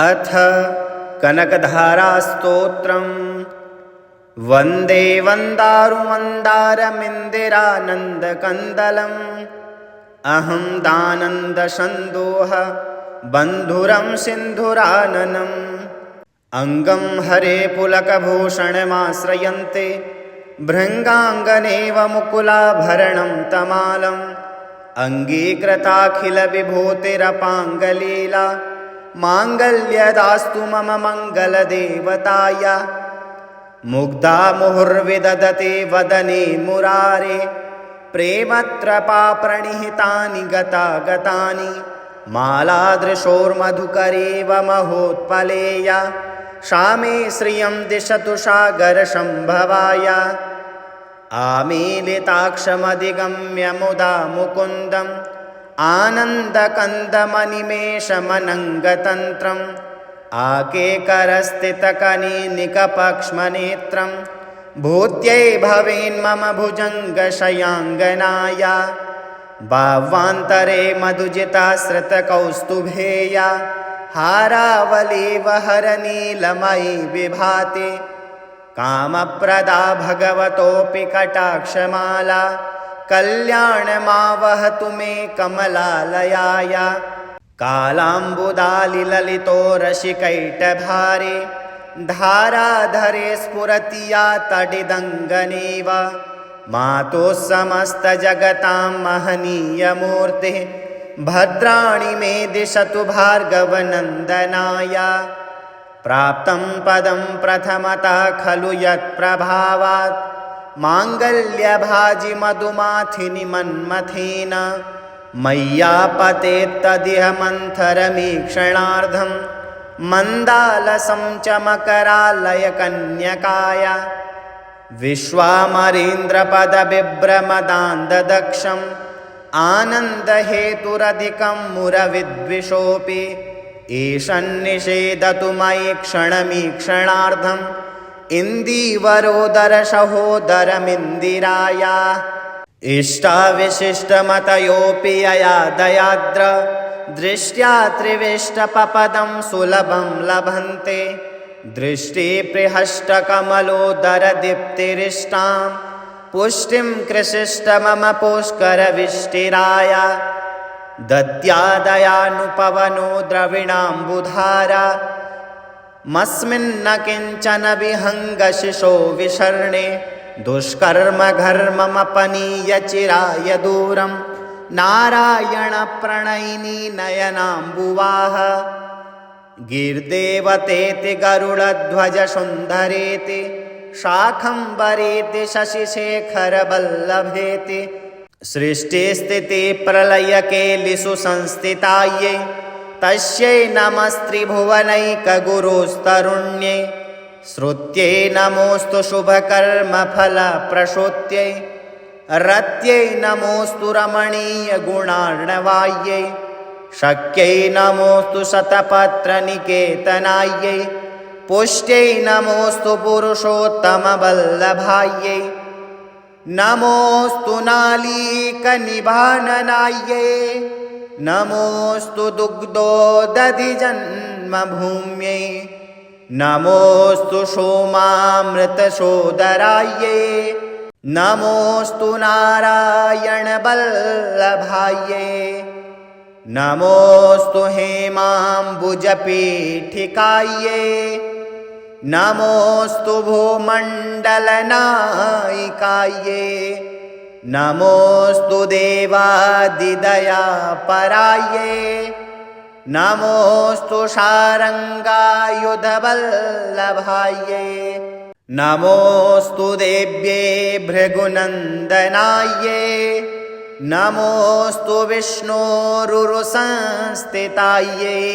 अथ कनकधारास्तोत्रम्। वन्दे वन्दारुमन्दारमिन्दिरानन्दकन्दलम् अहं दानन्दसन्दोह बन्धुरं सिन्धुराननम्। अङ्गं हरे पुलकभूषणमाश्रयन्ते भृङ्गाङ्गनेव मुकुलाभरणं तमालम्। अङ्गीकृताखिलविभूतिरपाङ्गलीला माङ्गल्यदास्तु मम मङ्गलदेवताय। मुग्धा मुहुर्विदधते वदने मुरारे प्रेमत्रपाप्रणिहितानि गतागतानि। मालादृशोर्मधुकरेव महोत्पलेया शामे श्रियं दिशतु सागरसम्भवाय। आमीलिताक्षमधिगम्य मुदा मुकुन्दम् आनन्दकन्दमनिमेषमनङ्गतन्त्रम्। आकेकरस्थितकनीनिकपक्ष्मनेत्रं भूत्यै भवेन्मम भुजङ्गशयाङ्गनाय। भावान्तरे मधुजिताश्रितकौस्तुभेया हारावलीव हरनीलमयी विभाति। कामप्रदा भगवतोऽपि कटाक्षमाला कल्याणमावहतु मे कमलालयाय। कालाम्बुदालिललितो रसिकैटभारे धाराधरे स्फुरति या तडिदङ्गनेव। मातुः समस्तजगतां महनीयमूर्तिः भद्राणि मे दिशतु भार्गवनन्दनाय। प्राप्तं पदं प्रथमतः खलु यत्प्रभावात् माङ्गल्यभाजि मधुमाथिनि मन्मथेन। मय्यापतेत्तदिह मन्थरमीक्षणार्धं मन्दालसं च मकरालयकन्यकाय। विश्वामरेन्द्रपदविभ्रमदान्ददक्षम् आनन्दहेतुरधिकं मुरविद्विषोऽपि। ईशन्निषेधतु मयि क्षणमीक्षणार्धम् इन्दीवरोदरसहोदरमिन्दिराय। इष्टाविशिष्टमतयोऽपि यया दयाद्र दृष्ट्या त्रिविष्टपपदं सुलभं लभन्ते। दृष्टिप्रिहष्टकमलोदरदीप्तिरिष्टां पुष्टिं कृषिष्ट मम पुष्करविष्टिराय। दद्यादयानुपवनो द्रविणाम्बुधारा मस्मिन्न किञ्चन विहङ्गशिशो विशर्णे। दुष्कर्मघर्ममपनीय चिराय दूरं नारायणप्रणयिनी नयनाम्बुवाः। गिर्देवतेति गरुडध्वजसुन्दरेति शाखम्बरेति शशिशेखरवल्लभेति। सृष्टिस्थितिप्रलयकेलिषु संस्थितायै तस्यै नमस्त्रिभुवनैकगुरुस्तरुण्यै। श्रुत्यै नमोऽस्तु शुभकर्मफलप्रसूत्यै रत्यै नमोऽस्तु रमणीयगुणार्णवायै। शक्यै नमोऽस्तु शतपत्रनिकेतनायै पुष्ट्यै नमोऽस्तु पुरुषोत्तमवल्लभायै। नमोऽस्तु नालीकनिभाननायै नमोऽस्तु दुग्धोदधिजन्मभूम्यै। नमोऽस्तु सोमामृतसोदरायै नमोऽस्तु नारायणवल्लभायै। नमोऽस्तु हेमाम्बुजपीठिकायै नमोऽस्तु भूमण्डलनायिकायै। नमोऽस्तु देवादिदयापरायै नमोऽस्तु शारङ्गायुधवल्लभायै। नमोऽस्तु देव्ये भृगुनन्दनायै नमोऽस्तु विष्णोरुरुसंस्थितायै।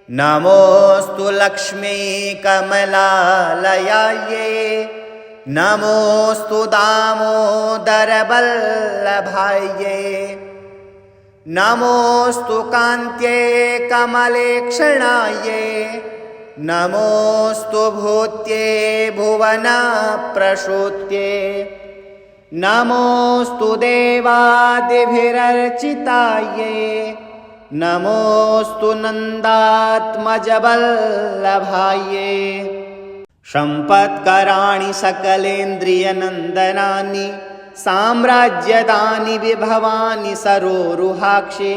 नमोऽस्तु लक्ष्मी कमलालयायै नमोऽस्तु दामोदरवल्लभायै। नमोऽस्तु कान्त्यै कमलेक्षणायै नमोऽस्तु भूत्यै भुवनप्रसूत्यै। नमोऽस्तु देवादिभिरर्चितायै नमोऽस्तु नन्दात्मजवल्लभाये। सम्पत्कराणि सकलेन्द्रियनन्दनानि साम्राज्यदानि विभवानि सरोरुहाक्षे।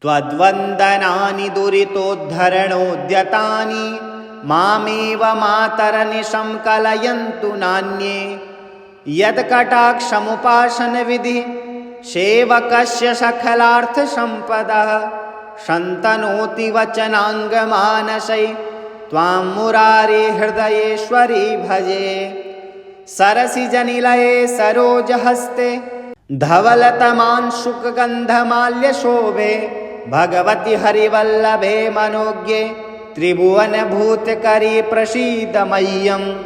त्वद्वन्दनानि दुरितोद्धरणोद्यतानि मामेव मातरनिशं कलयन्तु नान्ये। यत्कटाक्षमुपासनविधि सेवकस्य सकलार्थसम्पदः शन्तनोति वचनाङ्गमानसै त्वां मुरारे हृदयेश्वरी भजे। सरसिजनिलये सरोजहस्ते धवलतमांशुकगन्धमाल्यशोभे भगवति हरिवल्लभे मनोज्ञे त्रिभुवनभूतकरी प्रसीद मह्यम्।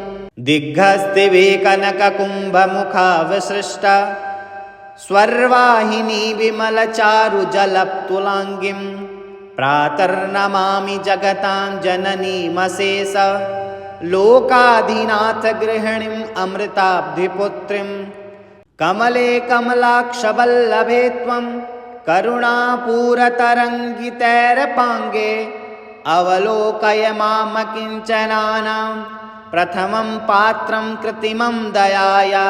दिग्हस्तिभिः कनककुम्भमुखावसृष्टा स्वर्वाहिनी विमलचारुजलप्तुलाङ्गीं प्रातर्नमामि जगतां जननीमशेष लोकाधिनाथगृहिणीम् अमृताब्धिपुत्रीं। कमले कमलाक्षवल्लभे त्वं करुणापूरतरङ्गितैरपाङ्गे अवलोकय मामकिञ्चनानां प्रथमं पात्रं कृत्रिमं दयाया।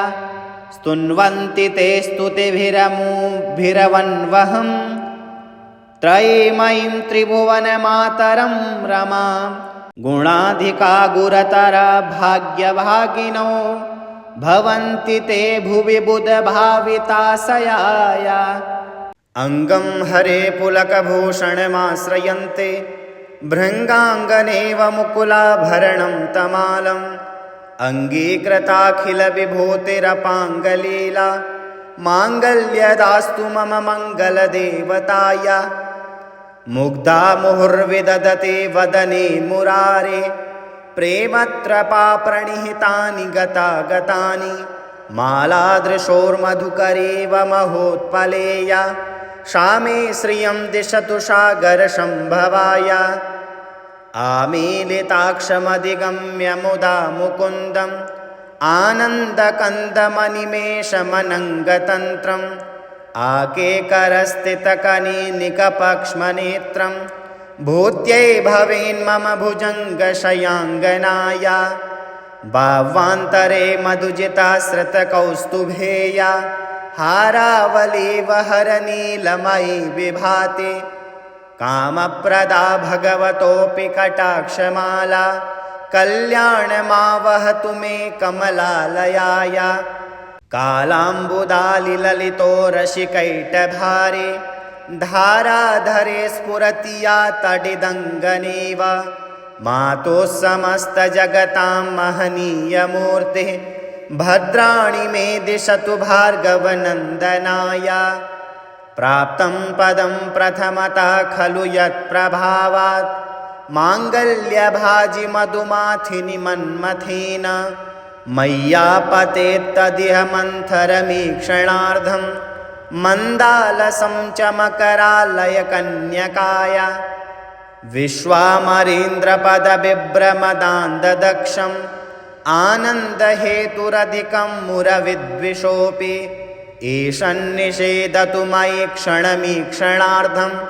स्तुन्वन्ति ते स्तुतिभिरमुभिरवन्वहं त्रयीमयीं त्रिभुवनमातरं रमां। गुणाधिका गुरतरा भाग्यभागिनो भवन्ति ते भुवि बुधभाविताशयाया। अङ्गं हरे पुलकभूषणमाश्रयन्ते भृङ्गाङ्गनेव मुकुलाभरणं तमालम्। अङ्गीकृताखिलविभूतिरपाङ्गलीला माङ्गल्यदास्तु मम मङ्गलदेवताय। मुग्धा मुहुर्विदधते वदने मुरारे प्रेमत्रपाप्रणिहितानि गतागतानि। मालादृशोर्मधुकरेव महोत्पलेया सा मे श्रियं दिशतु सागरसम्भवाय। आमीलिताक्षमधिगम्य मुदा मुकुन्दम् आनन्दकन्दमनिमेषमनङ्गतन्त्रम् आकेकरस्थितकनीनिकपक्ष्मनेत्रं भूत्यै भवेन्मम भुजङ्गशयाङ्गनाय। भावान्तरे मधुजिताश्रितकौस्तुभेया हारावलीव हरनीलमयी विभाति। कामप्रदा भगवतोऽपि कटाक्षमाला कल्याणमावहतु मे कमलालयाय। कालाम्बुदालिललितो रसिकैटभारे धाराधरे स्फुरति या तडिदङ्गनेव। मातुः समस्तजगतां महनीयमूर्तिः भद्राणि मे दिशतु भार्गवनन्दनाय। प्राप्तं पदं प्रथमतः खलु यत्प्रभावात् माङ्गल्यभाजि मधुमाथिनि मन्मथेन। मय्यापतेत्तदिह मन्थरमीक्षणार्धं मन्दालसं च मकरालयकन्यकाय। विश्वामरेन्द्रपदविभ्रमदान्ददक्षम् आनन्दहेतुरधिकं मुरविद्विषोऽपि। ईशन्निषेधतु मयि क्षणमीक्षणार्धम्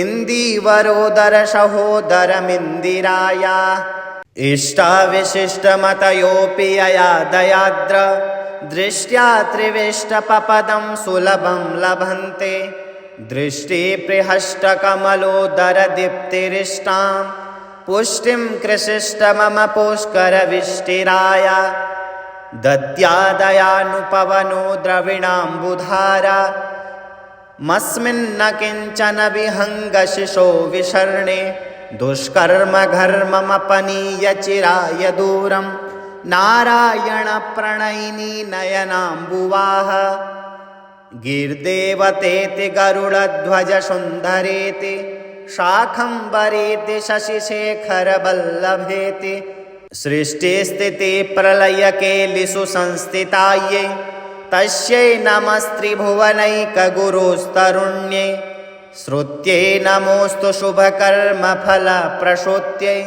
इन्दीवरोदरसहोदरमिन्दिराय। इष्टाविशिष्टमतयोऽपि यया दयाद्र दृष्ट्या त्रिविष्टपपदं सुलभं लभन्ते। दृष्टिप्रिहष्टकमलोदरदीप्तिरिष्टां पुष्टिं कृषिष्ट मम पुष्करविष्टिराय। दद्यादयानुपवनो द्रविणाम्बुधारा मस्मिन्न किञ्चन विहङ्गशिशो विशर्णे। दुष्कर्मघर्ममपनीय चिराय दूरं नारायणप्रणयिनी नयनाम्बुवाः। गिर्देवतेति गरुडध्वजसुन्दरेति शाखम्बरेति शशिशेखरवल्लभेति। सृष्टिस्थितिप्रलयकेलिषु संस्थितायै तस्यै नमस्त्रिभुवनैकगुरुस्तरुण्यै। श्रुत्यै नमोऽस्तु शुभकर्मफलप्रसूत्यै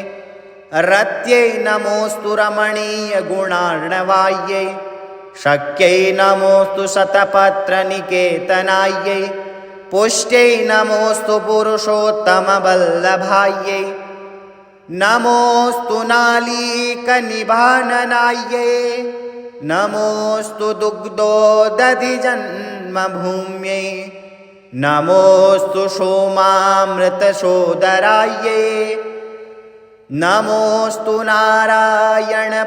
रत्यै नमोऽस्तु रमणीयगुणार्णवायै। शक्यै नमोऽस्तु शतपत्रनिकेतनायै पुष्ट्यै नमोऽस्तु पुरुषोत्तमवल्लभायै नमोऽस्तु नालीकनिभाननायै नमोऽस्तु दुग्धोदधिजन्मभूम्यै नमोऽस्तु सोमामृतसोदरायै नमोऽस्तु नारायणवल्लभायै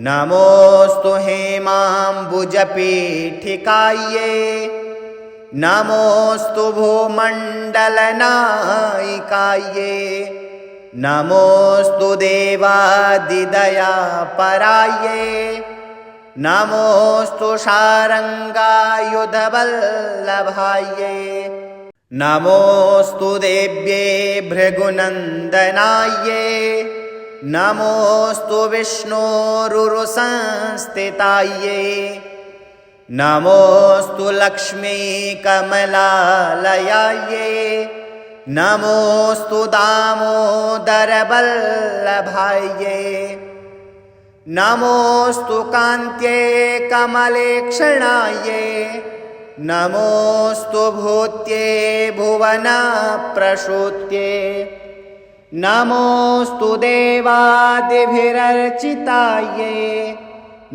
नमोऽस्तु हेमाम्बुजपीठिकायै नमोऽस्तु भूमण्डलनायिकायै नमोऽस्तु देवादिदयापरायै नमोऽस्तु शारङ्गायुधवल्लभायै नमोऽस्तु देव्ये भृगुनन्दनायै नमोऽस्तु विष्णोरुरुसंस्थितायै नमोऽस्तु लक्ष्मी कमलालयायै नमोऽस्तु दामोदरवल्लभायै नमोऽस्तु कान्त्यै कमलेक्षणायै नमोऽस्तु भूत्यै भुवनप्रसूत्यै नमोऽस्तु देवादिभिरर्चितायै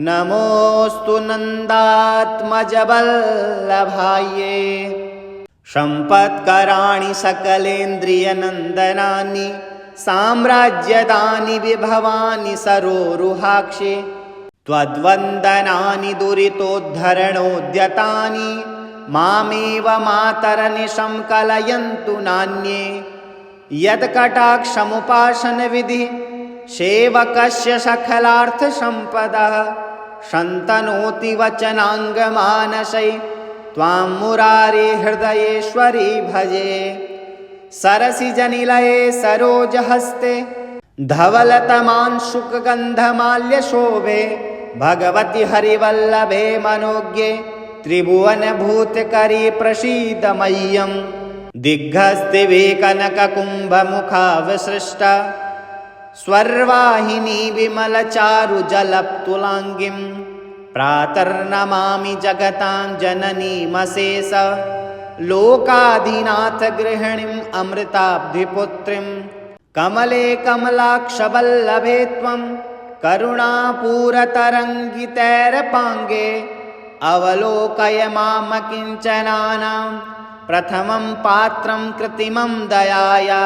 नमोऽस्तु नन्दात्मजवल्लभायै सम्पत्कराणि सकलेन्द्रियनन्दनानि साम्राज्यदानि विभवानि सरोरुहाक्षे त्वद्वन्दनानि दुरितोद्धरणोद्यतानि मामेव मातरनिशं कलयन्तु नान्ये यत्कटाक्षमुपासनविधि सेवकस्य सकलार्थसम्पदः शन्तनोति वचनाङ्गमानसै त्वां मुरारे हृदयेश्वरी भजे सरसिजनिलये सरोजहस्ते धवलतमांशुकगन्धमाल्यशोभे भगवति हरिवल्लभे मनोज्ञे त्रिभुवनभूतकरी प्रसीद मह्यम् दिग्हस्तिवे कनककुम्भमुखावसृष्टा स्वर्वाहिनी विमलचारुजलप्तुलाङ्गीं प्रातर्नमामि जगतां जननीमशेष लोकाधिनाथगृहिणीम् अमृताब्धिपुत्रीं कमले कमलाक्षवल्लभे त्वं करुणापूरतरङ्गितैरपाङ्गे अवलोकय मामकिञ्चनानां प्रथमं पात्रं कृत्रिमं दयाया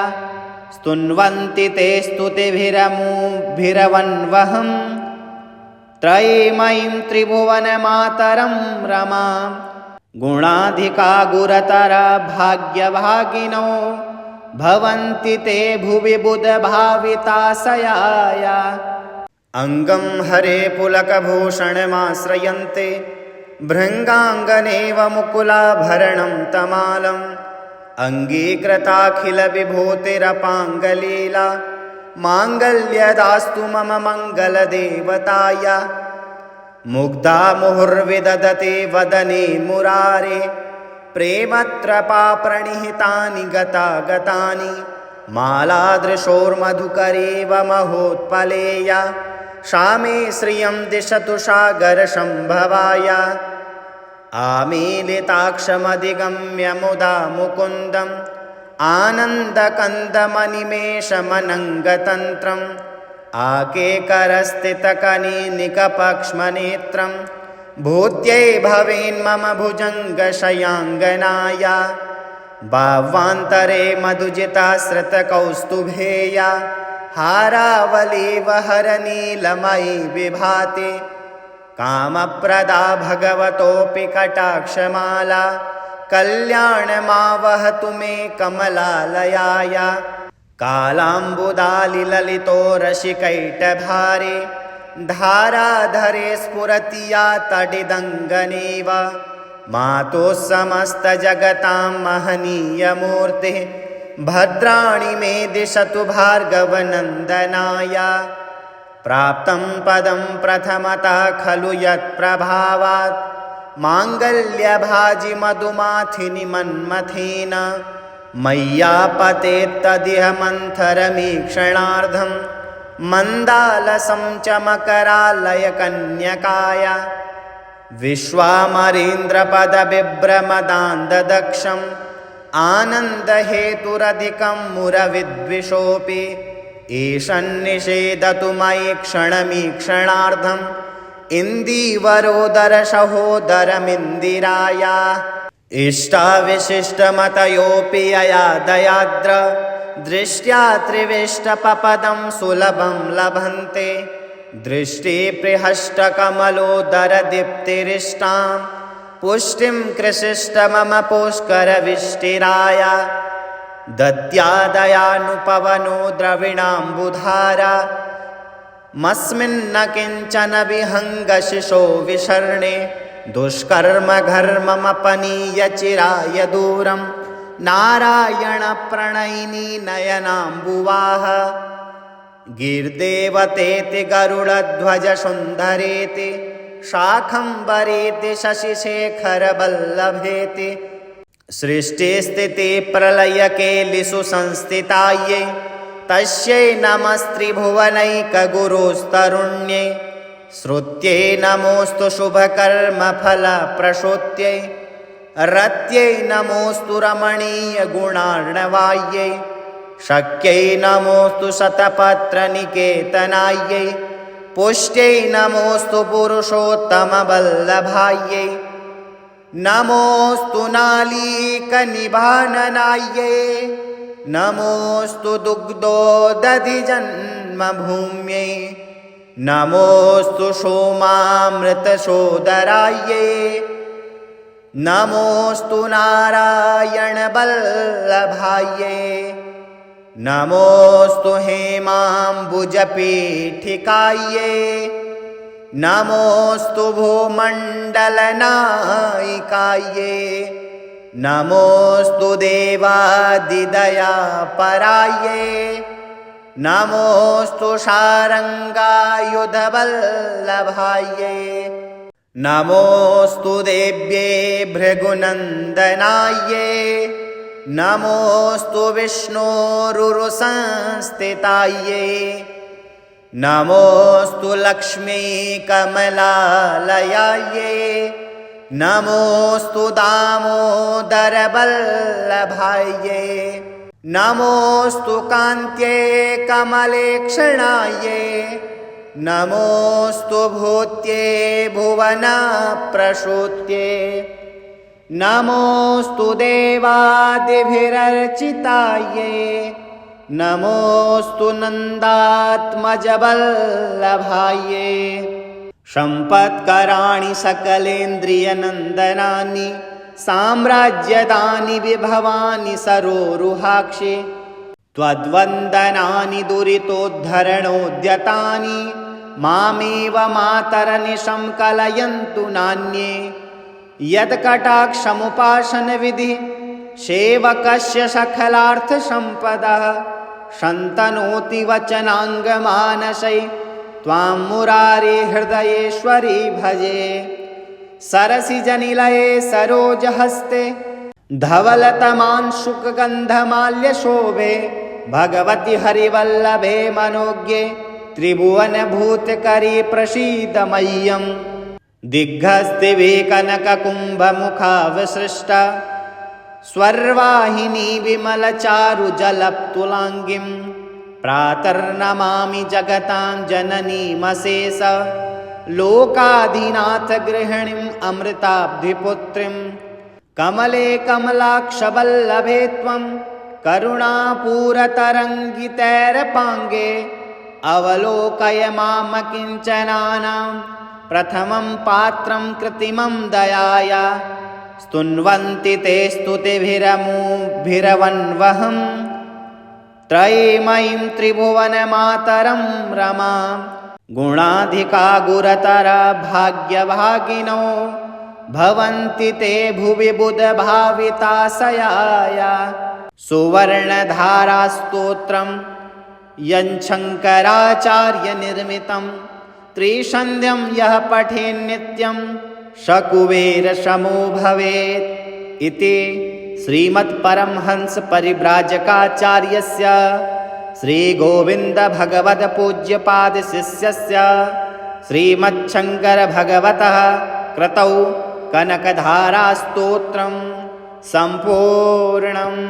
स्तुन्वन्ति ते स्तुतिभिरमुभिरवन्वहं त्रयीमयीं त्रिभुवनमातरं रमां गुणाधिका गुरतरा भाग्यभागिनो भवन्ति ते भुवि बुधभाविताशयाया अङ्गं हरे पुलकभूषणमाश्रयन्ते भृङ्गाङ्गनेव मुकुलाभरणं तमालम् अङ्गीकृताखिलविभूतिरपाङ्गलीला माङ्गल्यदास्तु मम मङ्गलदेवताय मुग्धा मुहुर्विदधते वदने मुरारे प्रेमत्रपाप्रणिहितानि गतागतानि मालादृशोर्मधुकरेव महोत्पलेया सा मे श्रियं दिशतु सागरसम्भवाय आमीलिताक्षमधिगम्य मुदा मुकुन्दम् आनन्दकन्दमनिमेषमनङ्गतन्त्रम् आकेकरस्थितकनीनिकपक्ष्मनेत्रं भूत्यै भवेन्मम भुजङ्गशयाङ्गनाय भावान्तरे मधुजिताश्रितकौस्तुभेया हारावलीव हरनीलमयी विभाति कामप्रदा भगवतोऽपि कटाक्षमाला कल्याणमावहतु मे कमलालयाय कालाम्बुदालिललितो रसिकैटभारे धाराधरे स्फुरति या तडिदङ्गनेव मातुः समस्तजगतां महनीयमूर्तिः भद्राणि मे दिशतु भार्गवनन्दनाय प्राप्तं पदं प्रथमतः खलु यत्प्रभावात् माङ्गल्यभाजि मधुमाथिनि मन्मथेन मय्यापतेत्तदिह मन्थरमीक्षणार्धं मन्दालसं च मकरालयकन्यकाय विश्वामरेन्द्रपदबिभ्रमदान्ददक्षम् आनन्दहेतुरधिकं मुरविद्विषोऽपि ईशन्निषेधतु मयि क्षणमीक्षणार्धम् इन्दीवरोदरसहोदरमिन्दिराया इष्टाविशिष्टमतयोऽपि यया दयाद्र दृष्ट्या त्रिविष्टपपदं सुलभं लभन्ते दृष्टिप्रिहष्टकमलोदरदीप्तिरिष्टां पुष्टिं कृशिष्ट मम पुष्करविष्टिराय दद्यादयानुपवनो द्रविणाम्बुधारा मस्मिन्न किञ्चन विहङ्गशिशो विशर्णे दुष्कर्मघर्ममपनीय चिराय दूरं नारायणप्रणयिनी नयनाम्बुवाः गिर्देवतेति गरुडध्वजसुन्दरेति शाखम्बरेति शशिशेखरवल्लभेति सृष्टिस्थितिप्रलयकेलिषु संस्थितायै तस्यै नमस्त्रिभुवनैकगुरुस्तरुण्यै श्रुत्यै नमोऽस्तु शुभकर्मफलप्रसूत्यै रत्यै नमोऽस्तु रमणीयगुणार्णवायै शक्यै नमोऽस्तु शतपत्रनिकेतनायै पुष्ट्यै नमोऽस्तु पुरुषोत्तमवल्लभायै नमोऽस्तु नालीकनिभाननायै नमोऽस्तु दुग्धोदधिजन्मभूम्यै नमोऽस्तु सोमामृतसोदरायै नमोऽस्तु नारायणवल्लभायै नमोऽस्तु हेमाम्बुजपीठिकायै नमोऽस्तु भूमण्डलनायिकायै नमोऽस्तु देवादिदयापरायै नमोऽस्तु शारङ्गायुधवल्लभायै नमोऽस्तु देव्ये भृगुनन्दनायै नमोऽस्तु विष्णोरुरुसंस्थितायै नमोऽस्तु लक्ष्मी कमलालयायै नमोऽस्तु दामोदरवल्लभायै नमोऽस्तु कान्त्यै कमलेक्षणायै नमोऽस्तु भूत्यै भुवनप्रसूत्यै नमोऽस्तु देवादिभिरर्चितायै नमोऽस्तु नन्दात्मजवल्लभायै सम्पत्कराणि सकलेन्द्रियनन्दनानि साम्राज्यदानि विभवानि सरोरुहाक्षि त्वद्वन्दनानि दुरितोद्धरणोद्यतानि मामेव मातरनिशं कलयन्तु नान्ये यत्कटाक्षमुपासनविधि सेवकस्य सकलार्थसम्पदः सन्तनोति वचनाङ्गमानसै त्वां मुरारे हृदयेश्वरी भजे सरसिजनिलये सरोजहस्ते धवलतमांशुकगन्धमाल्यशोभे भगवति हरिवल्लभे मनोज्ञे त्रिभुवनभूतकरी प्रसीद मह्यम् दिग्हस्तिवे कनककुम्भमुखावसृष्टा स्वर्वाहिनी विमलचारुजलप्तुलाङ्गीं प्रातर्नमामि जगतां जननीमशेष लोकाधिनाथगृहिणीम् अमृताब्धिपुत्रीं कमले कमलाक्षवल्लभे त्वं करुणापूरतरङ्गितैरपाङ्गे अवलोकय मामकिञ्चनानां प्रथमं पात्रं कृत्रिमं दयाया स्तुन्वन्ति ते स्तुतिभिरमुभिरवन्वहम् त्रयीमयीं त्रिभुवनमातरं रमां गुणाधिका गुरतरा भाग्यभागिनो भवन्ति ते भुवि बुधभाविताशयाय सुवर्णधारास्तोत्रं यच्छङ्कराचार्यनिर्मितं त्रिसन्ध्यं यः पठेन्नित्यं सकुबेरसमो भवेत् इति श्रीमत्परमहंसपरिव्राजकाचार्यस्य श्रीगोविन्दभगवत्पूज्यपादशिष्यस्य श्रीमच्छङ्करभगवतः कृतौ कनकधारास्तोत्रं सम्पूर्णम्।